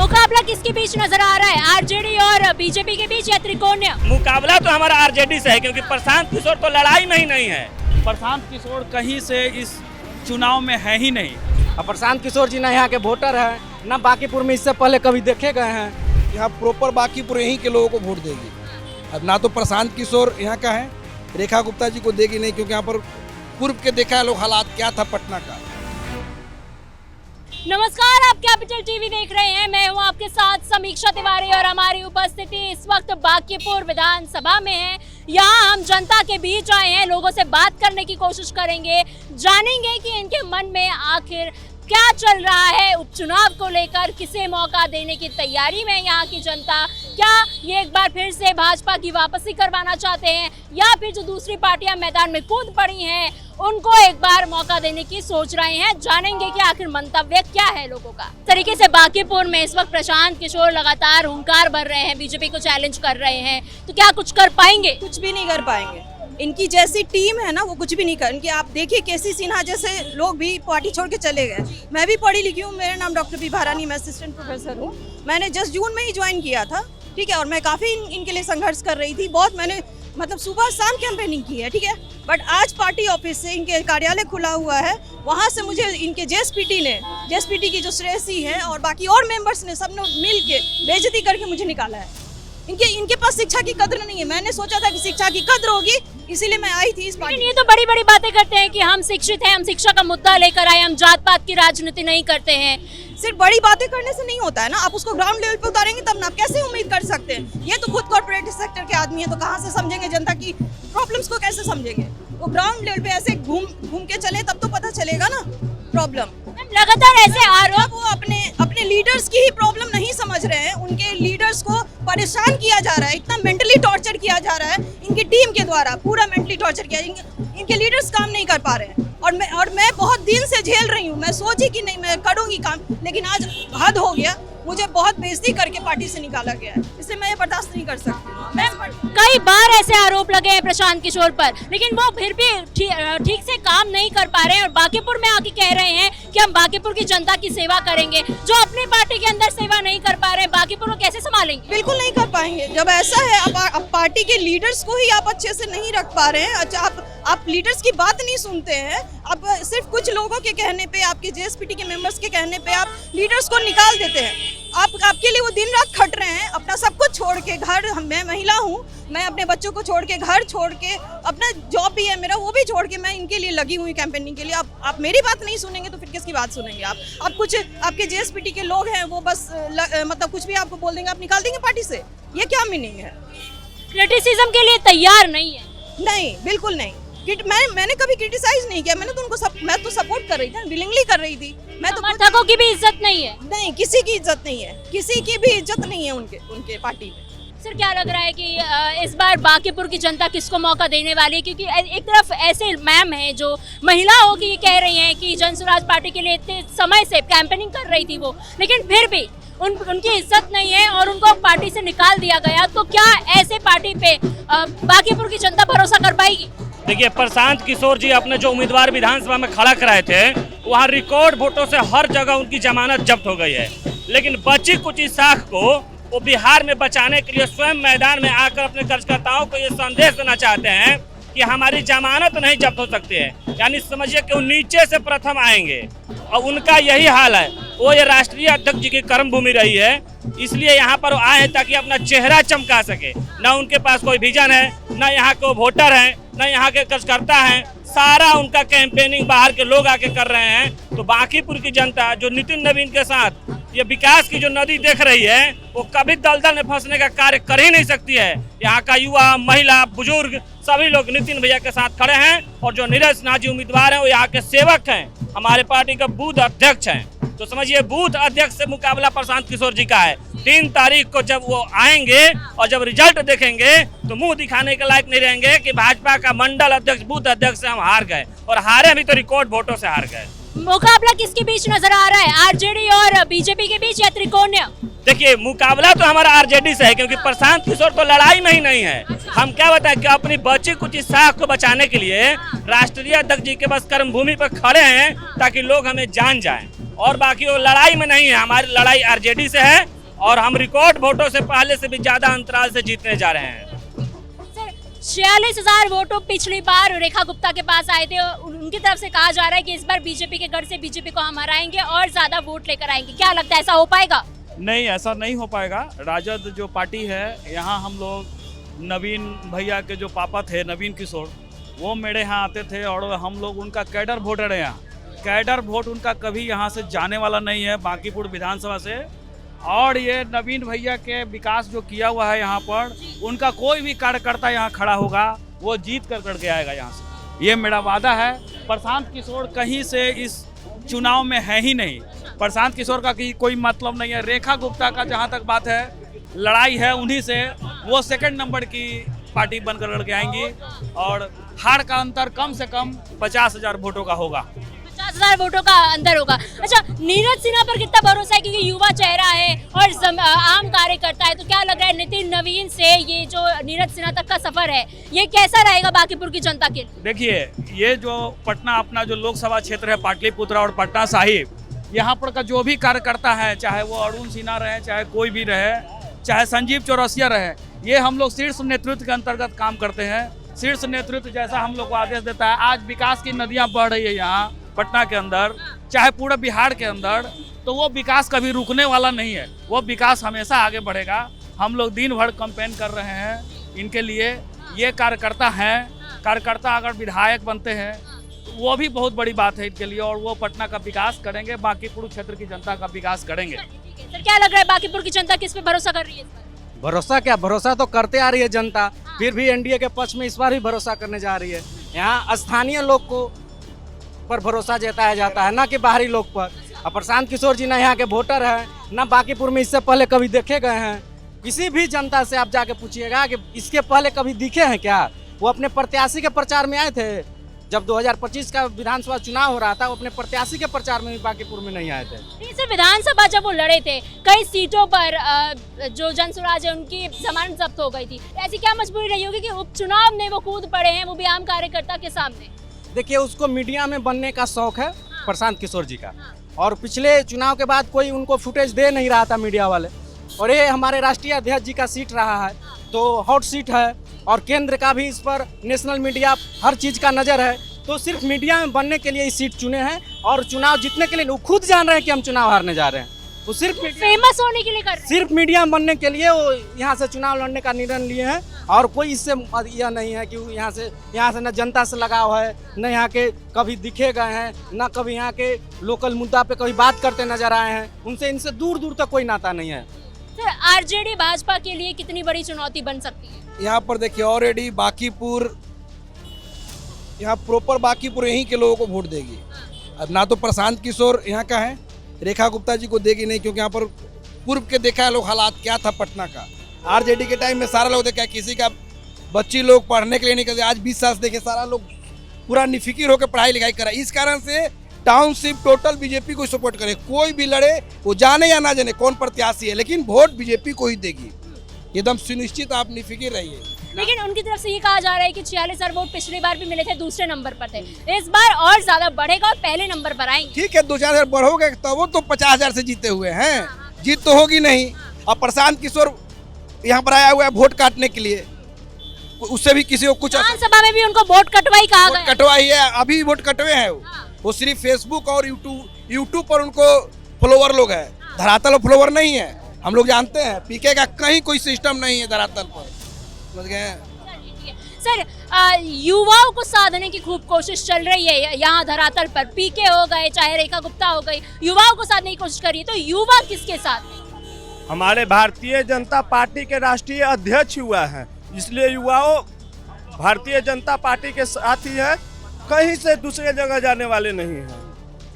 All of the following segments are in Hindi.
मुकाबला किसके बीच नजर आ रहा है, आरजेडी और बीजेपी के बीच या त्रिकोणीय? मुकाबला तो हमारा आरजेडी से है, क्योंकि प्रशांत किशोर तो लड़ाई में ही नहीं है। प्रशांत किशोर कहीं से इस चुनाव में है ही नहीं। अब प्रशांत किशोर जी ना यहाँ के वोटर हैं, ना बांकीपुर में इससे पहले कभी देखे गए हैं। यहाँ प्रॉपर बांकीपुर यहीं के लोगों को वोट देगी। अब ना तो प्रशांत किशोर यहाँ का है, रेखा गुप्ता जी को देगी नहीं, क्योंकि यहाँ पर पूर्व के देखा है लोग हालात क्या था पटना का। नमस्कार, आप कैपिटल टीवी देख रहे हैं। मैं हूं आपके साथ समीक्षा तिवारी और हमारी उपस्थिति इस वक्त बांकीपुर विधानसभा में है। यहाँ हम जनता के बीच आए हैं, लोगों से बात करने की कोशिश करेंगे, जानेंगे कि इनके मन में आखिर क्या चल रहा है उपचुनाव को लेकर, किसे मौका देने की तैयारी में यहाँ की जनता, क्या ये एक बार फिर से भाजपा की वापसी करवाना चाहते हैं या फिर जो दूसरी पार्टियां मैदान में कूद पड़ी हैं उनको एक बार मौका देने की सोच रहे हैं। जानेंगे कि आखिर मंतव्य क्या है लोगों का। तरीके से बांकीपुर में इस वक्त प्रशांत किशोर लगातार हुंकार भर रहे हैं, बीजेपी को चैलेंज कर रहे हैं, तो क्या कुछ कर पाएंगे? कुछ भी नहीं कर पाएंगे। इनकी जैसी टीम है ना, वो कुछ भी नहीं कर। इनके आप देखिए केसी सिन्हा जैसे लोग भी पार्टी छोड़ के चले गए। मैं भी पढ़ी लिखी हूँ, मेरा नाम डॉक्टर बी भारानी, मैं असिस्टेंट प्रोफेसर हूँ। मैंने जस्ट जून में ही ज्वाइन किया था, ठीक है, और मैं काफ़ी इनके लिए संघर्ष कर रही थी। बहुत मैंने मतलब सुबह शाम कैंपेनिंग की है, ठीक है। बट आज पार्टी ऑफिस से इनके कार्यालय खुला हुआ है, वहाँ से मुझे इनके जेएसपीटी की जो श्रेयसी है और बाकी और मेंबर्स ने सबने मिल के बेइज्जती करके मुझे निकाला है। इनके पास शिक्षा की कद्र नहीं है। मैंने सोचा था कि शिक्षा की कद्र होगी, इसीलिए मैं आई थी इस पार्टी। ये तो बड़ी बड़ी बातें करते हैं कि हम शिक्षित हैं, हम शिक्षा का मुद्दा लेकर आए, हम जात पात की राजनीति नहीं करते हैं। सिर्फ बड़ी बातें करने से नहीं होता है ना, आप उसको ग्राउंड लेवल पे उतारेंगे तब ना। आप कैसे उम्मीद कर सकते हैं? ये तो खुद कॉर्पोरेट सेक्टर के आदमी है, तो कहाँ से समझेंगे जनता की प्रॉब्लम्स को? कैसे समझेंगे? वो ग्राउंड लेवल पे ऐसे घूम के चले तब तो पता चलेगा ना प्रॉब्लम। लगातार ऐसे आरोप, वो अपने लीडर्स की ही प्रॉब्लम नहीं समझ रहे हैं। उनके लीडर्स को परेशान किया जा रहा है, इतना मेंटली टॉर्चर किया जा रहा है इनकी टीम के द्वारा, पूरा मेंटली टॉर्चर किया। इनके लीडर्स काम नहीं कर पा रहे हैं और मैं बहुत दिन से झेल रही हूँ। मैं सोची कि नहीं मैं करूँगी काम, लेकिन आज हद हो गया। मुझे बहुत बेइज्जती करके पार्टी से निकाला गया है, इसलिए मैं ये बर्दाश्त नहीं कर सकती। कई बार ऐसे आरोप लगे हैं प्रशांत किशोर पर, लेकिन वो फिर भी ठीक से काम नहीं कर पा रहे हैं और बांकीपुर में आके कह रहे हैं कि हम बांकीपुर की जनता की सेवा करेंगे। जो अपनी पार्टी के अंदर सेवा नहीं कर पा रहे हैं, बांकीपुर को कैसे संभालेंगे? बिल्कुल नहीं कर पाएंगे। जब ऐसा है, अब पार्टी के लीडर्स को ही आप अच्छे से नहीं रख पा रहे हैं। अच्छा, आप लीडर्स की बात नहीं सुनते हैं। अब सिर्फ कुछ लोगों के कहने पे, आपके जेएसपीटी के मेंबर्स के कहने पे आप लीडर्स को निकाल देते हैं। आपके लिए वो दिन रात खट रहे हैं, अपना सब कुछ छोड़ के। घर, मैं महिला हूँ, मैं अपने बच्चों को छोड़ के, घर छोड़ के, अपना जॉब भी है मेरा, वो भी छोड़ के मैं इनके लिए लगी हुई कैंपेनिंग के लिए। आप मेरी बात नहीं सुनेंगे तो फिर किसकी बात सुनेंगे? आप कुछ आपके जेएसपीटी के लोग हैं, वो बस मतलब कुछ भी आपको बोल देंगे, आप निकाल देंगे पार्टी से। ये क्या मीनिंग है? क्रिटिसिज्म के लिए तैयार नहीं है? नहीं, बिल्कुल नहीं। मैंने कभी क्रिटिसाइज नहीं किया। मैं तो सपोर्ट कर रही थी, विलिंगली कर रही थी। मैं तो समर्थकों की भी इज्जत नहीं है? नहीं, किसी की इज्जत नहीं है, किसी की भी इज्जत नहीं है उनके पार्टी में। सर, क्या लग रहा है कि इस बार बांकीपुर की जनता किसको मौका देने वाली है? क्योंकि एक तरफ ऐसे मैम है जो महिलाओं की ये कह रही हैं कि जन स्वराज पार्टी के लिए इतने समय से कैंपेनिंग कर रही थी वो, लेकिन फिर भी उनकी इज्जत नहीं है और उनको पार्टी से निकाल दिया गया। तो क्या ऐसे पार्टी पे बांकीपुर की जनता भरोसा कर पाएगी? देखिए, प्रशांत किशोर जी अपने जो उम्मीदवार विधानसभा में खड़ा कराए थे, वहाँ रिकॉर्ड वोटों से हर जगह उनकी जमानत जब्त हो गई है। लेकिन बची कुछ शाख को वो बिहार में बचाने के लिए स्वयं मैदान में आकर अपने कार्यकर्ताओं को ये संदेश देना चाहते हैं कि हमारी जमानत नहीं जब्त हो सकती है। यानी समझिए कि वो नीचे से प्रथम आएंगे और उनका यही हाल है। वो ये राष्ट्रीय अध्यक्ष जी की कर्म भूमि रही है, इसलिए यहाँ पर आए हैं ताकि अपना चेहरा चमका सके। न उनके पास कोई विजन है, न यहाँ के वोटर हैं, न यहाँ के कार्यकर्ता हैं। सारा उनका कैंपेनिंग बाहर के लोग आके कर रहे हैं। तो बांकीपुर की जनता जो नितिन नवीन के साथ ये विकास की जो नदी देख रही है, वो कभी दलदल में फंसने का कार्य कर ही नहीं सकती है। यहाँ का युवा, महिला, बुजुर्ग सभी लोग नितिन भैया के साथ खड़े हैं और जो नीरज सिन्हा जी उम्मीदवार हैं वो यहाँ के सेवक हैं, हमारे पार्टी का बूथ अध्यक्ष हैं। तो समझिए, बूथ अध्यक्ष से मुकाबला प्रशांत किशोर जी का है। 3 तारीख को जब वो आएंगे और जब रिजल्ट देखेंगे तो मुंह दिखाने के लायक नहीं रहेंगे कि भाजपा का मंडल अध्यक्ष, बूथ अध्यक्ष से हम हार गए, और हारे भी तो रिकॉर्ड वोटों से हार गए। मुकाबला किसके बीच नजर आ रहा है, आरजेडी और बीजेपी के बीच या त्रिकोणीय? देखिए, मुकाबला तो हमारा आरजेडी से है, क्योंकि प्रशांत किशोर तो लड़ाई में ही नहीं है। हम क्या बताएं कि अपनी बची कुछ शाख को बचाने के लिए राष्ट्रीय अध्यक्ष जी के बस कर्मभूमि पर खड़े हैं ताकि लोग हमें जान जाएं, और बाकी वो लड़ाई में नहीं है। हमारी लड़ाई आरजेडी से है और हम रिकॉर्ड वोटों से पहले से भी ज्यादा अंतराल से जीतने जा रहे हैं। 46,000 वोटों पिछली बार रेखा गुप्ता के पास आए थे। उनकी तरफ से कहा जा रहा है कि इस बार बीजेपी के गढ़ से बीजेपी को हम हराएंगे और ज्यादा वोट लेकर आएंगे। क्या लगता है, ऐसा हो पाएगा? नहीं, ऐसा नहीं हो पाएगा। राजद जो पार्टी है, यहाँ हम लोग नवीन भैया के जो पापा थे नवीन किशोर, वो मेरे यहाँ आते थे और हम लोग उनका कैडर वोटर है। यहाँ कैडर वोट उनका कभी यहाँ से जाने वाला नहीं है बांकीपुर विधानसभा से। और ये नवीन भैया के विकास जो किया हुआ है यहाँ पर, उनका कोई भी कार्यकर्ता यहाँ खड़ा होगा वो जीत कर करके आएगा यहाँ से, ये मेरा वादा है। प्रशांत किशोर कहीं से इस चुनाव में है ही नहीं। प्रशांत किशोर का कोई मतलब नहीं है। रेखा गुप्ता का जहाँ तक बात है, लड़ाई है उन्हीं से। वो सेकंड नंबर की पार्टी बनकर लड़के आएंगी और हार का अंतर कम से कम 50,000 वोटों का होगा। 50,000 वोटों का अंतर होगा। अच्छा, नीरज सिन्हा पर कितना भरोसा है, क्योंकि युवा चेहरा है और आम कार्यकर्ता है, तो क्या लग रहा है नितिन नवीन से ये जो नीरज सिन्हा तक का सफर है, ये कैसा रहेगा बांकीपुर की जनता के लिए? देखिए, ये जो पटना अपना जो लोकसभा क्षेत्र है, पाटलिपुत्र और पटना साहिब, यहाँ पर का जो भी कार्यकर्ता है, चाहे वो अरुण सिन्हा रहे, चाहे कोई भी रहे, चाहे संजीव चौरसिया रहे, ये हम लोग शीर्ष नेतृत्व के अंतर्गत काम करते हैं। शीर्ष नेतृत्व जैसा हम लोग को आदेश देता है। आज विकास की नदियाँ बढ़ रही है यहाँ पटना के अंदर, चाहे पूरा बिहार के अंदर, तो वो विकास कभी रुकने वाला नहीं है। वो विकास हमेशा आगे बढ़ेगा। हम लोग दिन भर कैंपेन कर रहे हैं इनके लिए। ये कार्यकर्ता हैं, कार्यकर्ता अगर विधायक बनते हैं तो वो भी बहुत बड़ी बात है इनके लिए, और वो पटना का विकास करेंगे, बांकीपुर क्षेत्र की जनता का विकास करेंगे। सर, क्या लग रहा है बांकीपुर की जनता किस पे भरोसा कर रही है? भरोसा क्या, भरोसा तो करते आ रही है जनता, फिर भी एनडीए के पक्ष में इस बार भी भरोसा करने जा रही है। यहाँ स्थानीय लोग को पर भरोसा जताया जाता है, ना कि बाहरी लोग पर। और प्रशांत किशोर जी ना यहाँ के वोटर हैं, ना बांकीपुर में इससे पहले कभी देखे गए हैं। किसी भी जनता से आप जाके पूछिएगा कि इसके पहले कभी दिखे हैं क्या। वो अपने प्रत्याशी के प्रचार में आए थे, जब 2025 का विधानसभा चुनाव हो रहा था, वो अपने प्रत्याशी के प्रचार में भी बांकीपुर में नहीं आए थे। सर, विधानसभा जब वो लड़े थे, कई सीटों पर जो जनसुराज है उनकी जमानत जब्त हो गई थी। ऐसी क्या मजबूरी रही होगी कि उपचुनाव में वो कूद पड़े हैं, वो भी आम कार्यकर्ता के सामने? देखिए, उसको मीडिया में बनने का शौक है प्रशांत किशोर जी का, और पिछले चुनाव के बाद कोई उनको फुटेज दे नहीं रहा था मीडिया वाले। और ये हमारे राष्ट्रीय अध्यक्ष जी का सीट रहा है, तो हॉट सीट है, और केंद्र का भी इस पर नेशनल मीडिया हर चीज़ का नज़र है। तो सिर्फ मीडिया में बनने के लिए इस सीट चुने हैं, और चुनाव जीतने के लिए वो खुद जान रहे हैं कि हम चुनाव हारने जा रहे हैं। वो सिर्फ फेमस होने के लिए कर रहे हैं। सिर्फ मीडिया में बनने के लिए वो यहाँ से चुनाव लड़ने का निर्णय लिए हैं, और कोई इससे यह नहीं है कि यहाँ से न जनता से लगाव है, न यहाँ के कभी दिखे गए हैं, न कभी यहाँ के लोकल मुद्दा पे कभी बात करते नजर आए हैं। उनसे इनसे दूर दूर तक कोई नाता नहीं है। सर, आरजेडी भाजपा के लिए कितनी बड़ी चुनौती बन सकती है? यहाँ पर देखिए, ऑलरेडी बांकीपुर, यहाँ प्रॉपर बांकीपुर यहीं के लोगों को वोट देगी। अब ना तो प्रशांत किशोर यहाँ का है, रेखा गुप्ता जी को देगी नहीं, क्योंकि यहाँ पर पूर्व के देखा है लोग हालात क्या था पटना का। आरजेडी के टाइम में सारा लोग देखा है, किसी का बच्ची लोग पढ़ने के लिए निकलते, आज 20 साल से देखे सारा लोग पूरा निफिकिर होकर पढ़ाई लिखाई कर रहा है। इस कारण से टाउनशिप टोटल बीजेपी को सपोर्ट करे। कोई भी लड़े, वो जाने या ना जाने कौन प्रत्याशी है, लेकिन वोट बीजेपी को ही देगी, एकदम सुनिश्चित। आप निफिकिर रहिए। लेकिन उनकी तरफ से ये कहा जा रहा है कि 46,000 वोट पिछली बार भी मिले थे, दूसरे नंबर पर थे, इस बार और ज्यादा बढ़ेगा और पहले नंबर पर आएंगे। ठीक है, 2-4 हजार बढ़ोगे तो वो तो 50,000 से जीते हुए हैं, जीत तो होगी नहीं। और प्रशांत किशोर यहाँ पर आया हुआ है वोट काटने के लिए, उससे भी किसी को कुछ। विधानसभा में भी उनको वोट कटवाई कहा गया। कटवाई है, अभी वोट कटवे हैं। वो सिर्फ फेसबुक और यूट्यूब पर उनको फॉलोवर लोग है, धरातल फॉलोवर नहीं है। हम लोग जानते हैं पीके का कहीं कोई सिस्टम नहीं है धरातल पर, समझ गए। सर, युवाओं को साधने की खूब कोशिश चल रही है यहाँ धरातल पर। पीके हो गए, चाहे रेखा गुप्ता हो गई, युवाओं को साधने की कोशिश करिए, तो युवा किसके साथ? हमारे भारतीय जनता पार्टी के राष्ट्रीय अध्यक्ष हुआ है, इसलिए युवाओं भारतीय जनता पार्टी के साथ ही है, कहीं से दूसरे जगह जाने वाले नहीं हैं।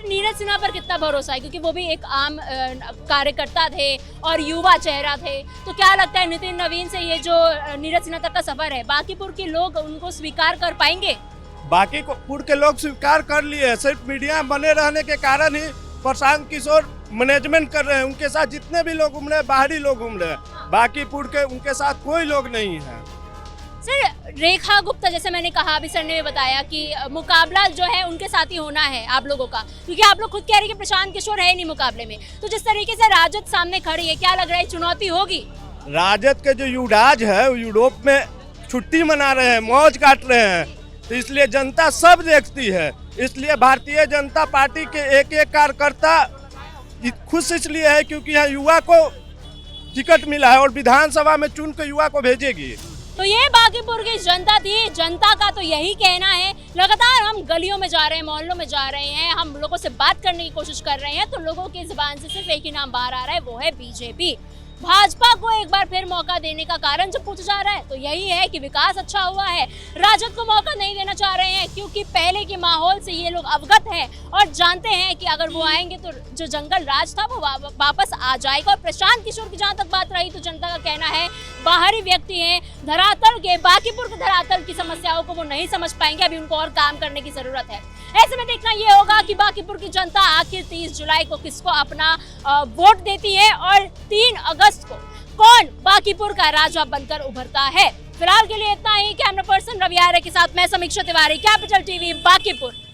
नीरज सिन्हा पर कितना भरोसा है, क्योंकि वो भी एक आम कार्यकर्ता थे और युवा चेहरा थे, तो क्या लगता है नितिन नवीन से ये जो नीरज सिन्हा तक का सफर है, बांकीपुर के लोग उनको स्वीकार कर पाएंगे? बांकीपुर के लोग स्वीकार कर लिए, सिर्फ मीडिया बने रहने के कारण ही प्रशांत किशोर मैनेजमेंट कर रहे हैं। उनके साथ जितने भी लोग घूम रहे हैं, बाहरी लोग घूम रहे हैं, बांकीपुर के उनके साथ कोई लोग नहीं है। सर रेखा गुप्ता, जैसे मैंने कहा, अभी सर ने भी बताया कि मुकाबला जो है उनके साथ ही होना है आप लोगों का, क्योंकि आप लोग खुद कह रहे हैं कि प्रशांत किशोर है नहीं मुकाबले में। तो जिस तरीके से राजद सामने खड़ी है, क्या लग रहा है चुनौती होगी? राजद के जो युवराज है वो यूरोप में छुट्टी मना रहे हैं, मौज काट रहे हैं, तो इसलिए जनता सब देखती है। इसलिए भारतीय जनता पार्टी के एक एक कार्यकर्ता खुश इसलिए है क्योंकि यहाँ युवा को टिकट मिला है और विधानसभा में चुन के युवा को भेजेगी। तो ये बांकीपुर की जनता थी। जनता का तो यही कहना है, लगातार हम गलियों में जा रहे हैं, मोहल्लों में जा रहे हैं, हम लोगों से बात करने की कोशिश कर रहे हैं, तो लोगों की जुबान से सिर्फ एक ही नाम बाहर आ रहा है, वो है बीजेपी। भाजपा को एक बार फिर मौका देने का कारण जब पूछा जा रहा है तो यही है कि विकास अच्छा हुआ है। राजद को मौका नहीं देना चाह रहे हैं क्योंकि पहले के माहौल से ये लोग अवगत हैं और जानते हैं कि अगर वो आएंगे तो जो जंगल राज था वो वापस आ जाएगा। और प्रशांत किशोर की जहाँ तक बात रही तो जनता का कहना है बाहरी व्यक्ति हैं, धरातल के, बांकीपुर के धरातल की समस्याओं को वो नहीं समझ पाएंगे, अभी उनको और काम करने की जरूरत है। ऐसे में देखना ये होगा कि बांकीपुर की जनता आखिर 30 जुलाई को किसको अपना वोट देती है और 3 अगस्त को कौन बांकीपुर का राजा बनकर उभरता है। फिलहाल के लिए इतना ही। कैमरा पर्सन रवि आर्य के साथ मैं समीक्षा तिवारी, कैपिटल टीवी बांकीपुर।